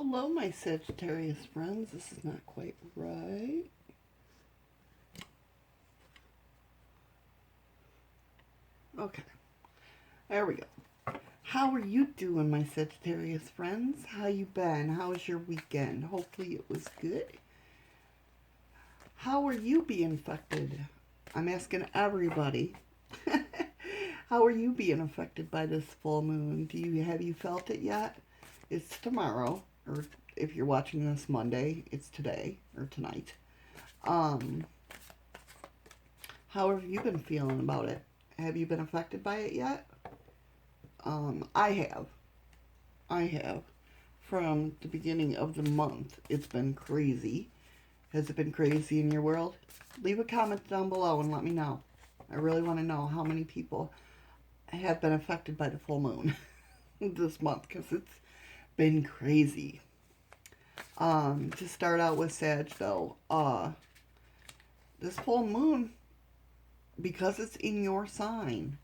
Hello, my Sagittarius friends. This is not quite right. Okay, there we go. How are you doing, my Sagittarius friends? How you been? How was your weekend? Hopefully it was good. How are you being affected? I'm asking everybody. How are you being affected by this full moon? Have you felt it yet? It's tomorrow, or if you're watching this Monday, it's today or tonight. Um, how have you been feeling about it? Have you been affected by it yet? I have. I have. From the beginning of the month, it's been crazy. Has it been crazy in your world? Leave a comment down below and let me know. I really want to know how many people have been affected by the full moon this month, because it's been crazy. To start out with Sag, though, this full moon, because it's in your sign,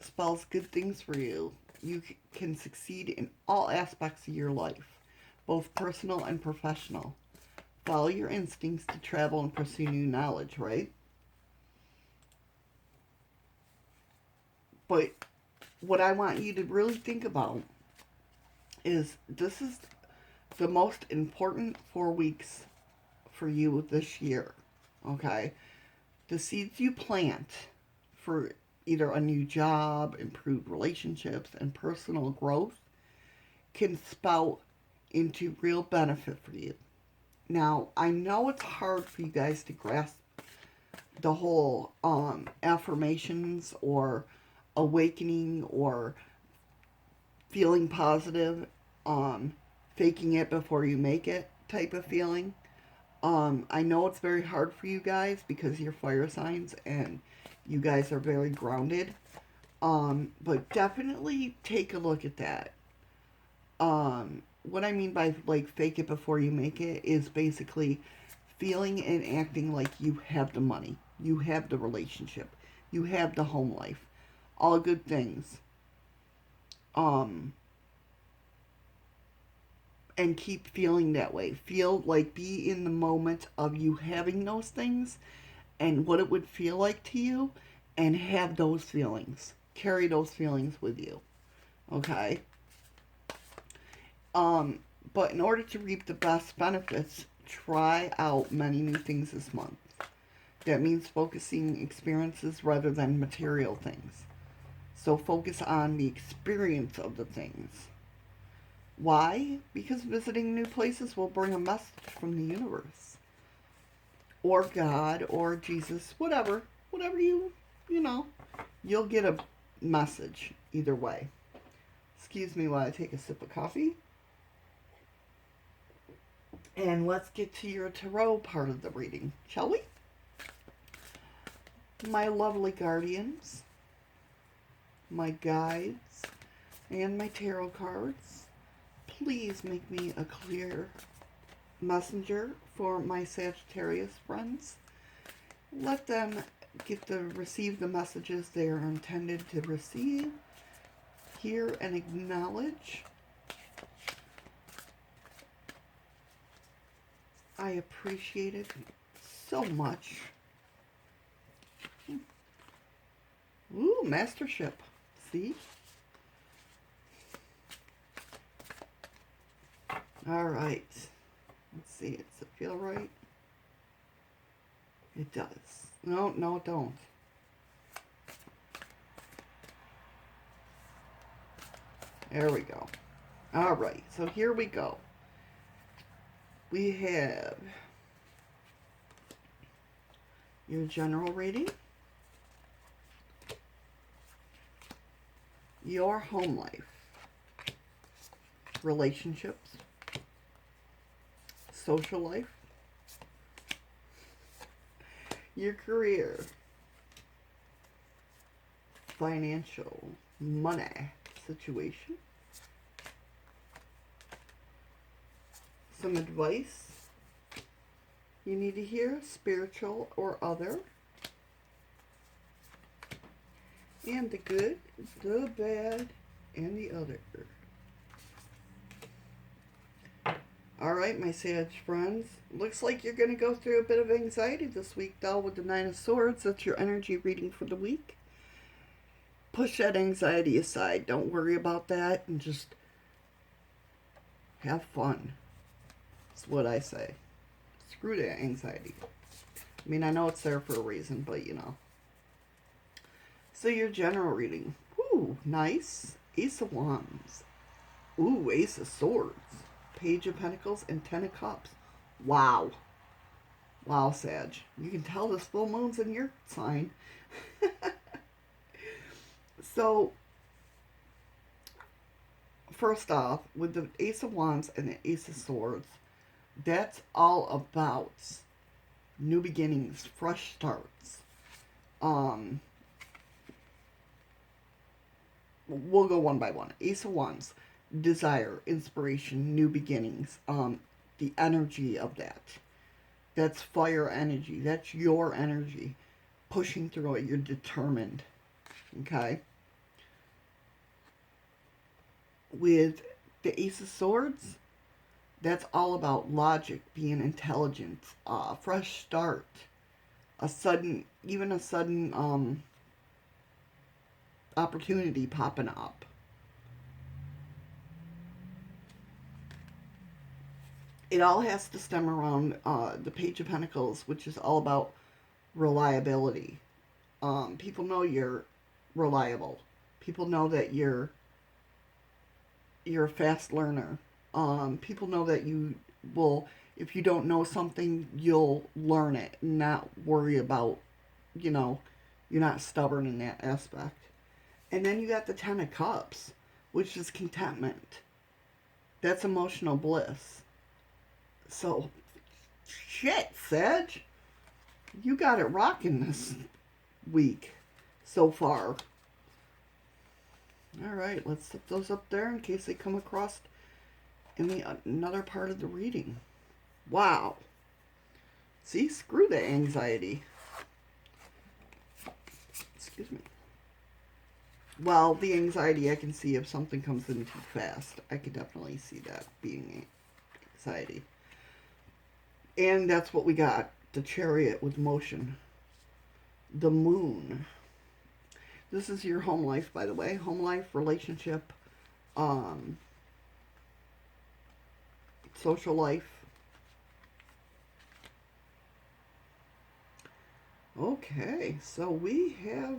spells good things for you. You can succeed in all aspects of your life, both personal and professional. Follow your instincts to travel and pursue new knowledge, right? But what I want you to really think about is this is the most important 4 weeks for you this year, okay? The seeds you plant for either a new job, improved relationships, and personal growth can spout into real benefit for you. Now, I know it's hard for you guys to grasp the whole affirmations or awakening or feeling positive, faking it before you make it type of feeling. I know it's very hard for you guys because you're fire signs and you guys are very grounded. But definitely take a look at that. What I mean by like fake it before you make it is basically feeling and acting like you have the money, you have the relationship, you have the home life, all good things. Um, and keep feeling that way. Feel like be in the moment of you having those things and what it would feel like to you, and have those feelings. Carry those feelings with you. Okay? Um, but in order to reap the best benefits, try out many new things this month. That means focusing experiences rather than material things. So focus on the experience of the things. Why? Because visiting new places will bring a message from the universe. Or God, or Jesus, whatever. Whatever you know. You'll get a message either way. Excuse me while I take a sip of coffee. And let's get to your tarot part of the reading, shall we? My lovely guardians, my guides, and my tarot cards, please make me a clear messenger for my Sagittarius friends. Let them receive the messages they are intended to receive, hear and acknowledge. I appreciate it so much. Ooh, mastership. See? All right. Let's see. Does it feel right? It does. No, it don't. There we go. All right. So here we go. We have your general reading, your home life, relationships, social life, your career, financial, money situation, some advice you need to hear, spiritual or other, and the good, the bad, and the other. All right, my Sag friends. Looks like you're going to go through a bit of anxiety this week, though, with the Nine of Swords. That's your energy reading for the week. Push that anxiety aside. Don't worry about that and just have fun. That's what I say. Screw that anxiety. I mean, I know it's there for a reason, but you know. So your general reading. Ooh, nice. Ace of Wands. Ooh, Ace of Swords. Page of Pentacles and Ten of Cups. Wow. Wow, Sag. You can tell this full moon's in your sign. So, first off, with the Ace of Wands and the Ace of Swords, that's all about new beginnings, fresh starts. We'll go one by one. Ace of Wands, desire, inspiration, new beginnings. The energy of that. That's fire energy. That's your energy. Pushing through it. You're determined. Okay? With the Ace of Swords, that's all about logic, being intelligent, fresh start, a sudden opportunity popping up. It all has to stem around the Page of Pentacles, which is all about reliability. People know you're reliable. People know that you're a fast learner. People know that you will, if you don't know something, you'll learn it and not worry about, you're not stubborn in that aspect. And then you got the Ten of Cups, which is contentment. That's emotional bliss. So, shit, Sag. You got it rocking this week so far. Alright, let's set those up there in case they come across in another part of the reading. Wow. See, screw the anxiety. Excuse me. Well, the anxiety I can see if something comes in too fast. I could definitely see that being anxiety. And that's what we got. The Chariot with motion. The Moon. This is your home life, by the way. Home life, relationship, social life. Okay, so we have...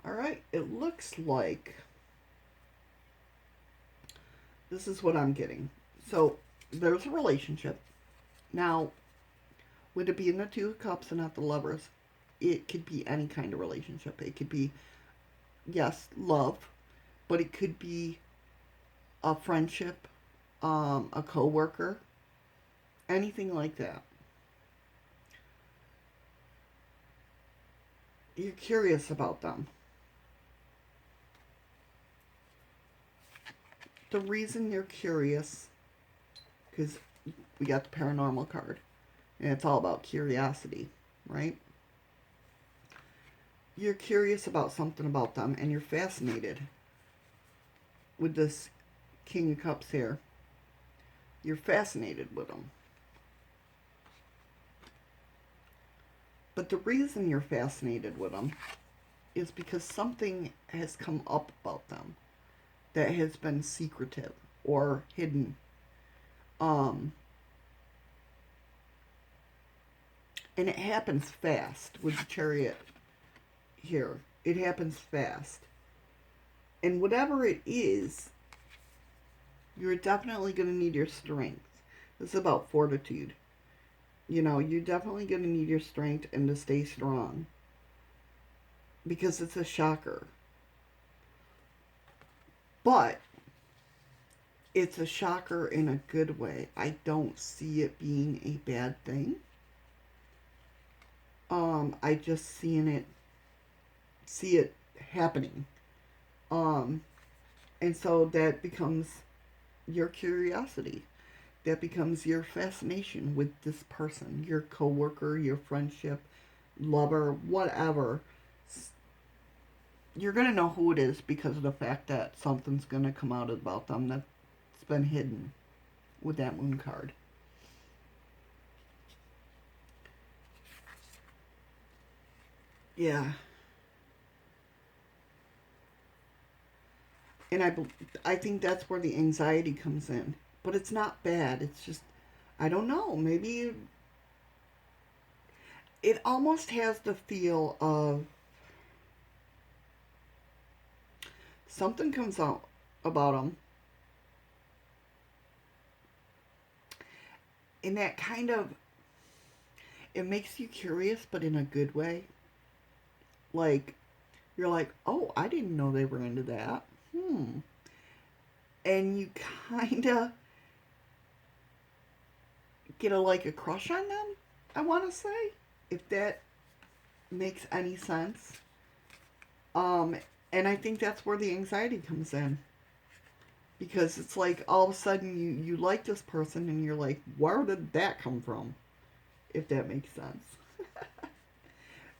Alright, it looks like... This is what I'm getting. So, there's a relationship. Now, with it being the Two of Cups and not the Lovers, it could be any kind of relationship. It could be, yes, love, but it could be a friendship, a co-worker, anything like that. You're curious about them. The reason you're curious, because we got the Paranormal card, and it's all about curiosity, right? You're curious about something about them, and you're fascinated with this King of Cups here. You're fascinated with them. But the reason you're fascinated with them is because something has come up about them that has been secretive or hidden. And it happens fast with the Chariot here. It happens fast. And whatever it is, you're definitely going to need your strength. This is about fortitude. You're definitely going to need your strength and to stay strong. Because it's a shocker. But it's a shocker in a good way. I don't see it being a bad thing. I just see it happening. And so that becomes your curiosity. That becomes your fascination with this person, your coworker, your friendship, lover, whatever. you're going to know who it is because of the fact that something's going to come out about them that's been hidden with that moon card. Yeah. And I think that's where the anxiety comes in. But it's not bad. It's just, I don't know. Maybe it almost has the feel of something comes out about them. And that kind of, it makes you curious, but in a good way. Like, you're like, oh, I didn't know they were into that. And you kind of get a crush on them, I want to say, if that makes any sense. Um, and I think that's where the anxiety comes in. Because it's like all of a sudden you like this person and you're like, where did that come from? If that makes sense.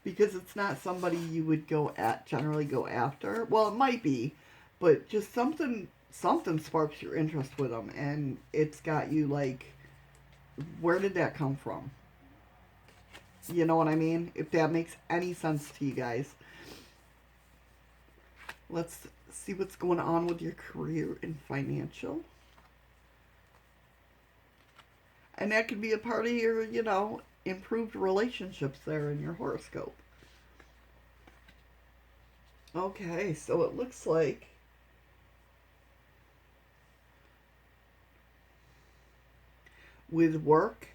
Because it's not somebody you would generally go after. Well, it might be, but just something sparks your interest with them, and it's got you like, where did that come from? You know what I mean? If that makes any sense to you guys. Let's see what's going on with your career and financial. And that could be a part of your, improved relationships there in your horoscope. Okay, so it looks like with work,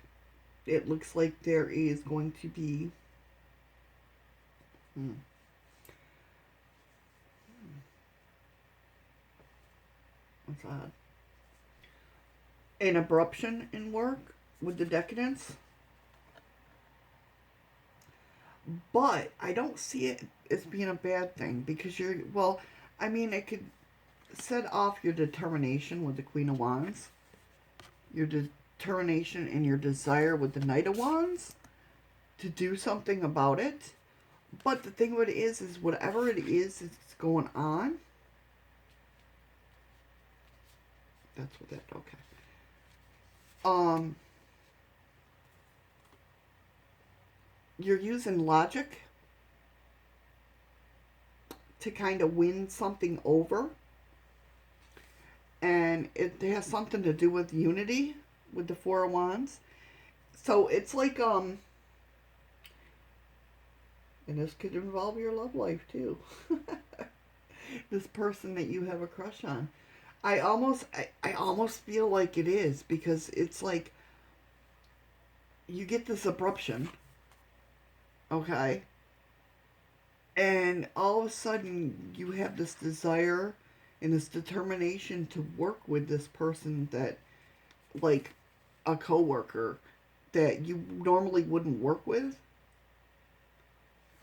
it looks like there is going to be what's that? An abruption in work with the decadence. But I don't see it as being a bad thing because it could set off your determination with the Queen of Wands, your determination and your desire with the Knight of Wands to do something about it. But the thing with it is whatever it is that's going on, that's what that, okay. You're using logic to kind of win something over. And it has something to do with unity with the Four of Wands. So it's like, and this could involve your love life too. This person that you have a crush on. I almost feel like it is because it's like you get this abruption, okay? And all of a sudden you have this desire and this determination to work with this person that, like a coworker that you normally wouldn't work with.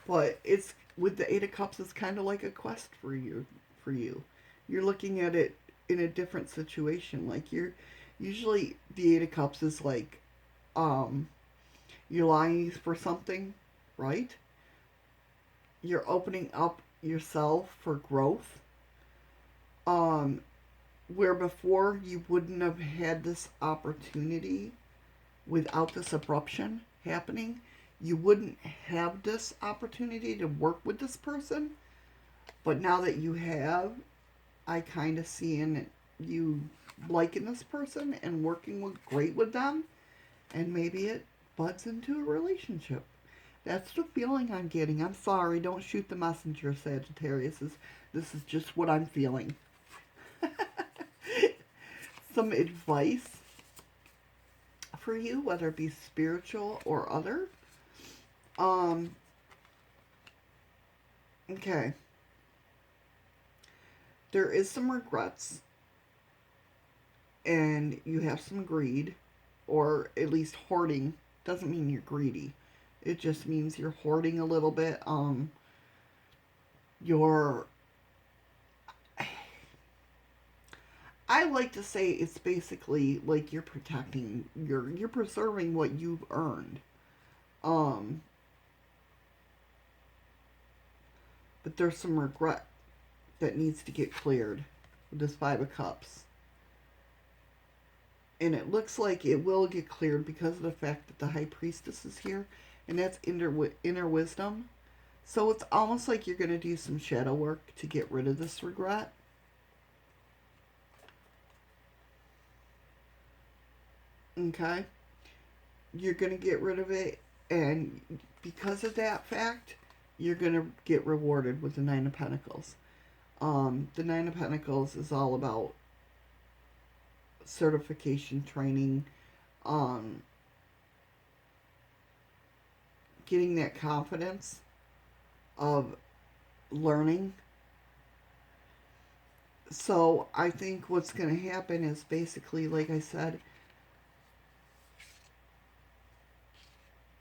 But it's with the Eight of Cups, it's kind of like a quest for you. You're looking at it in a different situation. Like you're usually the Eight of Cups is like you're lying for something, right? You're opening up yourself for growth. Where before you wouldn't have had this opportunity without this abruption happening. You wouldn't have this opportunity to work with this person. But now that you have, I kind of see in you liking this person and working great with them. And maybe it buds into a relationship. That's the feeling I'm getting. I'm sorry, don't shoot the messenger, Sagittarius. This is just what I'm feeling. Some advice for you, whether it be spiritual or other. Okay. There is some regrets, and you have some greed, or at least hoarding. Doesn't mean you're greedy. It just means you're hoarding a little bit. You're I like to say it's basically like you're protecting, you're preserving what you've earned. Um, but there's some regret that needs to get cleared with this Five of Cups. And it looks like it will get cleared because of the fact that the High Priestess is here, and that's inner wisdom. So it's almost like you're going to do some shadow work to get rid of this regret. Okay? You're going to get rid of it, and because of that fact, you're going to get rewarded with the Nine of Pentacles. The Nine of Pentacles is all about certification training, getting that confidence of learning. So I think what's going to happen is basically, like I said,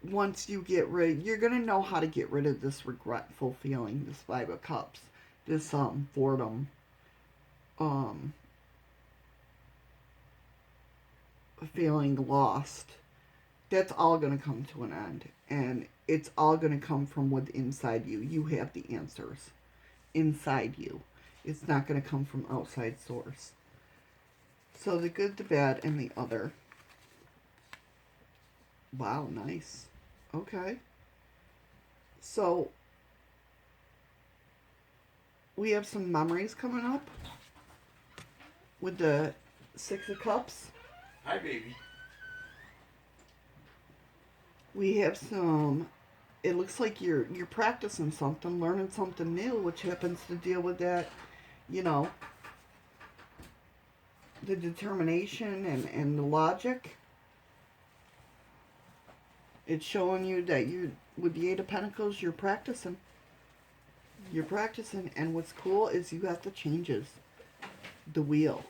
once you get rid, you're going to know how to get rid of this regretful feeling, this Five of Cups, this boredom, feeling lost. That's all going to come to an end, and it's all going to come from within inside you. You have the answers inside you. It's not going to come from outside source. So the good, the bad, and the other. Wow, nice. Okay. So we have some memories coming up with the Six of Cups. Hi, baby. We have some, it looks like you're practicing something, learning something new, which happens to deal with that, you know, the determination and the logic. It's showing you that you, with the Eight of Pentacles, you're practicing. You're practicing, and what's cool is you have the changes. The wheel.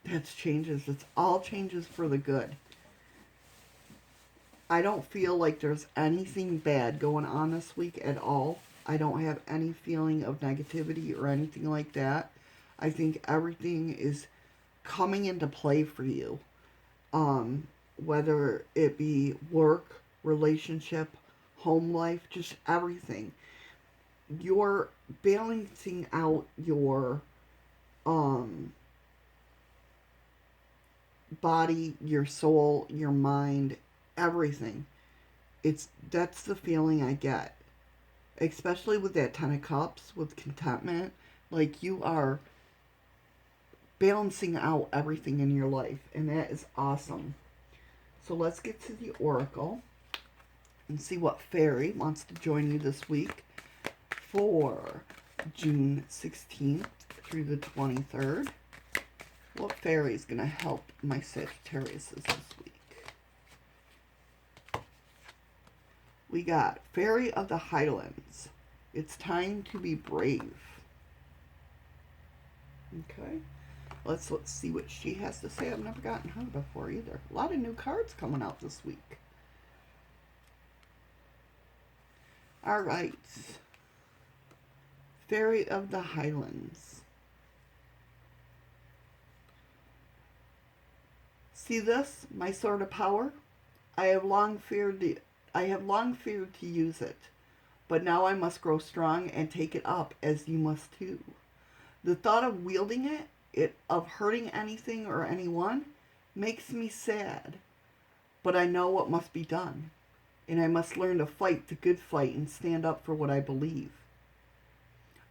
That's changes. It's all changes for the good. I don't feel like there's anything bad going on this week at all. I don't have any feeling of negativity or anything like that. I think everything is coming into play for you. Whether it be work, relationship, home life, just everything. You're balancing out your body, your soul, your mind, everything. That's the feeling I get. Especially with that Ten of Cups, with contentment. Like you are balancing out everything in your life, and that is awesome. So let's get to the Oracle and see what fairy wants to join you this week for June 16th through the 23rd. What fairy is going to help my Sagittariuses this week? We got Fairy of the Highlands. It's time to be brave. Okay. Let's see what she has to say. I've never gotten her before either. A lot of new cards coming out this week. All right. Fairy of the Highlands. See this? My sword of power? I have long feared to use it, but now I must grow strong and take it up, as you must too. The thought of wielding it, of hurting anything or anyone, makes me sad. But I know what must be done, and I must learn to fight the good fight and stand up for what I believe.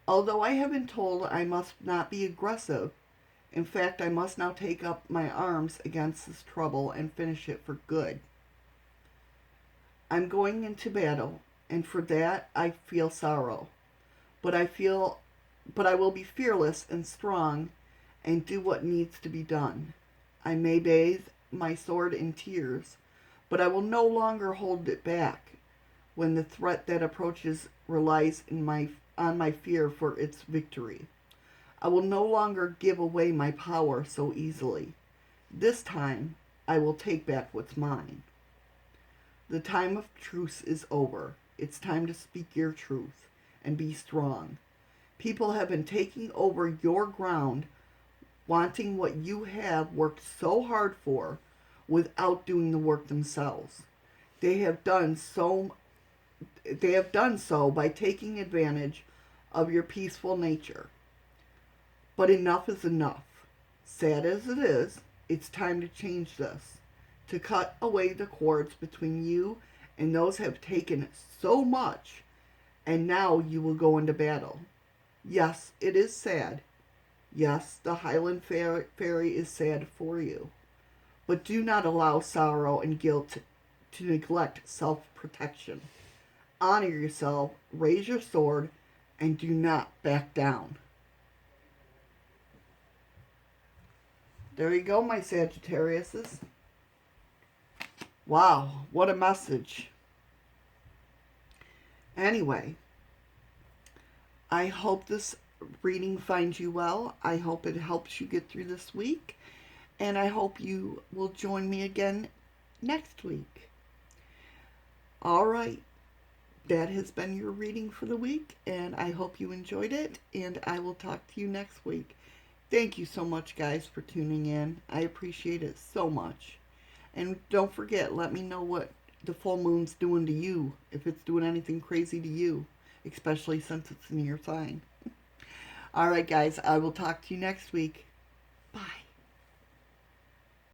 Although I have been told I must not be aggressive, in fact, I must now take up my arms against this trouble and finish it for good. I'm going into battle, and for that I feel sorrow. But I will be fearless and strong and do what needs to be done. I may bathe my sword in tears, but I will no longer hold it back when the threat that approaches relies on my fear for its victory. I will no longer give away my power so easily. This time, I will take back what's mine. The time of truce is over. It's time to speak your truth and be strong. People have been taking over your ground, wanting what you have worked so hard for without doing the work themselves. They have done so by taking advantage of your peaceful nature. But enough is enough. Sad as it is, it's time to change this. To cut away the cords between you and those who have taken so much, and now you will go into battle. Yes, it is sad. Yes, the Highland Fairy is sad for you. But do not allow sorrow and guilt to neglect self-protection. Honor yourself, raise your sword, and do not back down. There you go, my Sagittariuses. Wow, what a message. Anyway, I hope this reading finds you well. I hope it helps you get through this week. And I hope you will join me again next week. All right. That has been your reading for the week. And I hope you enjoyed it. And I will talk to you next week. Thank you so much, guys, for tuning in. I appreciate it so much. And don't forget, let me know what the full moon's doing to you. If it's doing anything crazy to you. Especially since it's in your sign. All right, guys. I will talk to you next week.